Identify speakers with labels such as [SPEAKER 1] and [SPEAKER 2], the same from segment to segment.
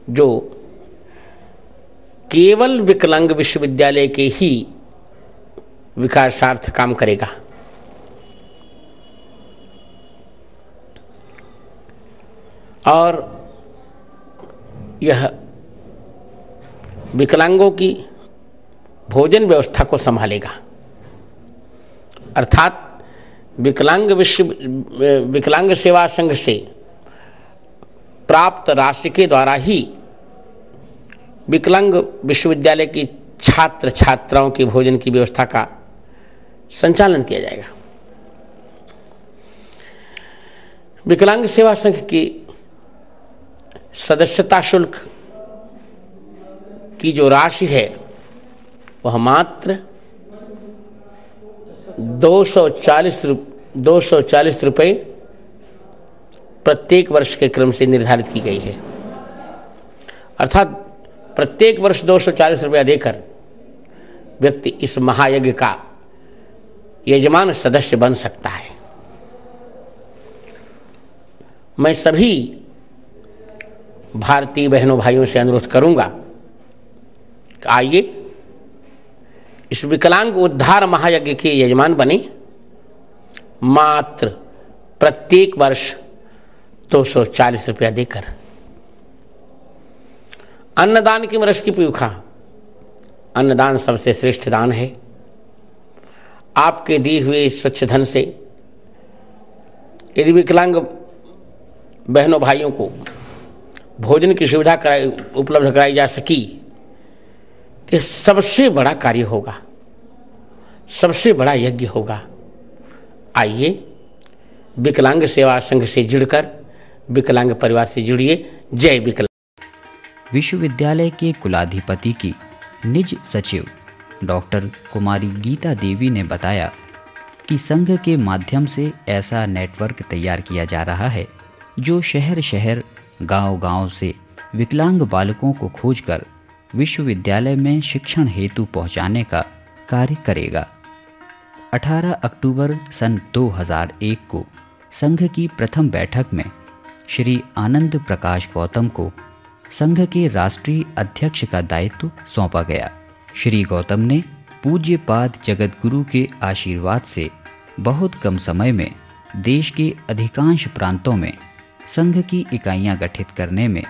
[SPEAKER 1] जो केवल विकलांग विश्वविद्यालय के ही विकासार्थ काम करेगा। और यह विकलांगों की भोजन व्यवस्था को संभालेगा, अर्थात विकलांग सेवा संघ से प्राप्त राशि के द्वारा ही विकलांग विश्वविद्यालय की छात्र छात्राओं के भोजन की व्यवस्था का संचालन किया जाएगा। विकलांग सेवा संघ की सदस्यता शुल्क की जो राशि है वह मात्र 240 रुपये प्रत्येक वर्ष के क्रम से निर्धारित की गई है। अर्थात प्रत्येक वर्ष 240 रुपया देकर व्यक्ति इस महायज्ञ का यजमान सदस्य बन सकता है। मैं सभी भारतीय बहनों भाइयों से अनुरोध करूंगा कि आइए इस विकलांग उद्धार महायज्ञ के यजमान बने। मात्र प्रत्येक वर्ष 240 रुपया देकर। अन्नदान की मरस की पीयूखा, अन्नदान सबसे श्रेष्ठ दान है। आपके दिए हुए स्वच्छ धन से यदि विकलांग बहनों भाइयों को भोजन की सुविधा उपलब्ध कराई जा सकी तो यह सबसे बड़ा कार्य होगा, सबसे बड़ा यज्ञ होगा। आइए विकलांग सेवा संघ से जुड़कर विकलांग परिवार से जुड़िए। जय विकलांग।
[SPEAKER 2] विश्वविद्यालय के कुलाधिपति की निज सचिव डॉक्टर कुमारी गीता देवी ने बताया कि संघ के माध्यम से ऐसा नेटवर्क तैयार किया जा रहा है जो शहर शहर गांव-गांव से विकलांग बालकों को खोजकर विश्वविद्यालय में शिक्षण हेतु पहुंचाने का कार्य करेगा। 18 अक्टूबर सन 2001 को संघ की प्रथम बैठक में श्री आनंद प्रकाश गौतम को संघ के राष्ट्रीय अध्यक्ष का दायित्व सौंपा गया। श्री गौतम ने पूज्यपाद जगतगुरु के आशीर्वाद से बहुत कम समय में देश के अधिकांश प्रांतों में संघ की इकाइयां गठित करने में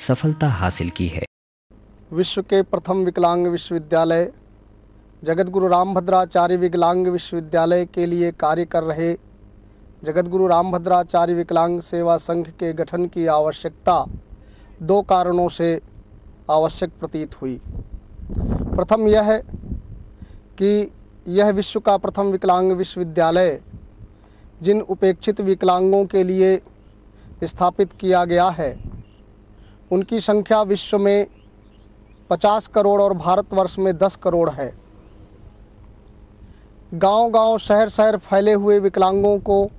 [SPEAKER 2] सफलता हासिल की है।
[SPEAKER 3] विश्व के प्रथम विकलांग विश्वविद्यालय जगतगुरु रामभद्राचार्य विकलांग विश्वविद्यालय के लिए कार्य कर रहे जगतगुरु रामभद्राचार्य विकलांग सेवा संघ के गठन की आवश्यकता दो कारणों से आवश्यक प्रतीत हुई। प्रथम यह है कि यह विश्व का प्रथम विकलांग विश्वविद्यालय जिन उपेक्षित विकलांगों के लिए स्थापित किया गया है उनकी संख्या विश्व में 50 करोड़ और भारतवर्ष में 10 करोड़ है। गांव-गांव शहर-शहर फैले हुए विकलांगों को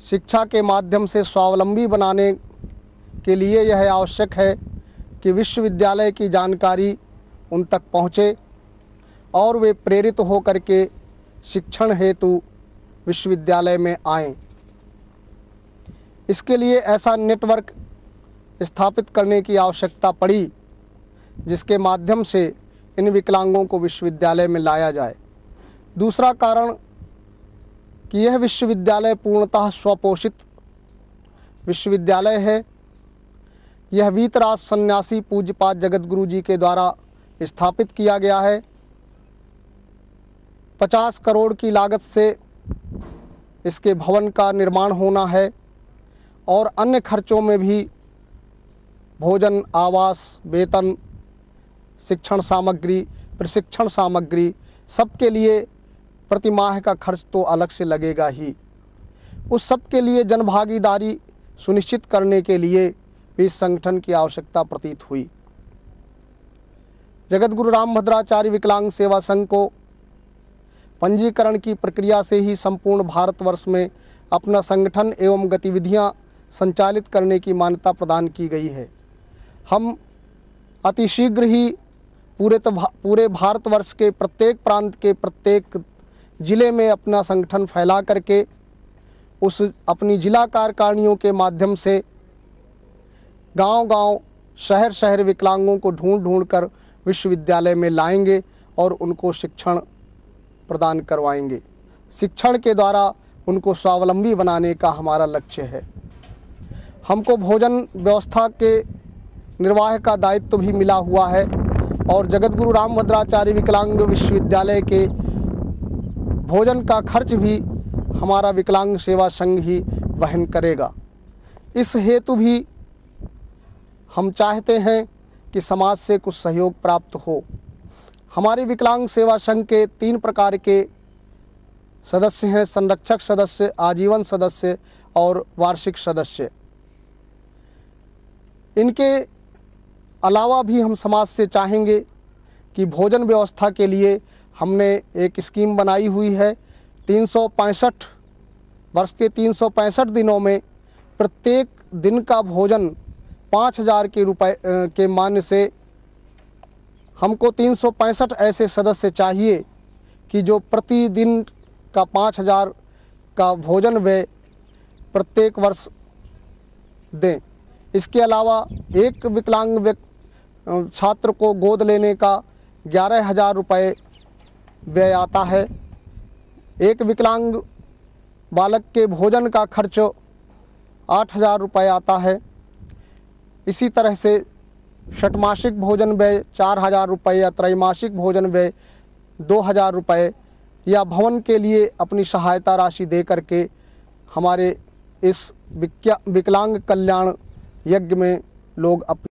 [SPEAKER 3] शिक्षा के माध्यम से स्वावलंबी बनाने के लिए यह आवश्यक है कि विश्वविद्यालय की जानकारी उन तक पहुँचे और वे प्रेरित होकर के शिक्षण हेतु विश्वविद्यालय में आएं। इसके लिए ऐसा नेटवर्क स्थापित करने की आवश्यकता पड़ी जिसके माध्यम से इन विकलांगों को विश्वविद्यालय में लाया जाए। दूसरा कारण कि यह विश्वविद्यालय पूर्णतः स्वपोषित विश्वविद्यालय है। यह वीतराज सन्यासी पूज्यपाद जगतगुरु जी के द्वारा स्थापित किया गया है। 50 करोड़ की लागत से इसके भवन का निर्माण होना है और अन्य खर्चों में भी भोजन, आवास, वेतन, शिक्षण सामग्री, प्रशिक्षण सामग्री सबके लिए प्रति माह का खर्च तो अलग से लगेगा ही। उस सब के लिए जनभागीदारी सुनिश्चित करने के लिए भी इस संगठन की आवश्यकता प्रतीत हुई। जगतगुरु रामभद्राचार्य विकलांग सेवा संघ को पंजीकरण की प्रक्रिया से ही संपूर्ण भारतवर्ष में अपना संगठन एवं गतिविधियां संचालित करने की मान्यता प्रदान की गई है। हम अतिशीघ्र ही पूरे भारतवर्ष के प्रत्येक प्रांत के प्रत्येक ज़िले में अपना संगठन फैला करके उस अपनी जिला कार्यकारिणियों के माध्यम से गांव-गांव, शहर शहर विकलांगों को ढूंढ ढूंढ कर विश्वविद्यालय में लाएंगे और उनको शिक्षण प्रदान करवाएंगे। शिक्षण के द्वारा उनको स्वावलंबी बनाने का हमारा लक्ष्य है। हमको भोजन व्यवस्था के निर्वाह का दायित्व भी मिला हुआ है और जगतगुरु रामभद्राचार्य विकलांग विश्वविद्यालय के भोजन का खर्च भी हमारा विकलांग सेवा संघ ही वहन करेगा। इस हेतु भी हम चाहते हैं कि समाज से कुछ सहयोग प्राप्त हो। हमारे विकलांग सेवा संघ के 3 प्रकार के सदस्य हैं: संरक्षक सदस्य, आजीवन सदस्य और वार्षिक सदस्य। इनके अलावा भी हम समाज से चाहेंगे कि भोजन व्यवस्था के लिए हमने एक स्कीम बनाई हुई है। 365 वर्ष के 365 दिनों में प्रत्येक दिन का भोजन 5,000 के रुपए के मान्य से हमको 365 ऐसे सदस्य चाहिए कि जो प्रतिदिन का 5,000 का भोजन व्यय प्रत्येक वर्ष दें। इसके अलावा एक विकलांग छात्र को गोद लेने का 11,000 रुपये व्यय आता है। एक विकलांग बालक के भोजन का खर्च 8,000 रुपये आता है। इसी तरह से षटमासिक भोजन व्यय 4,000 रुपये या त्रैमासिक भोजन व्यय 2,000 रुपये या भवन के लिए अपनी सहायता राशि दे करके हमारे इस विकलांग कल्याण यज्ञ में लोग अपनी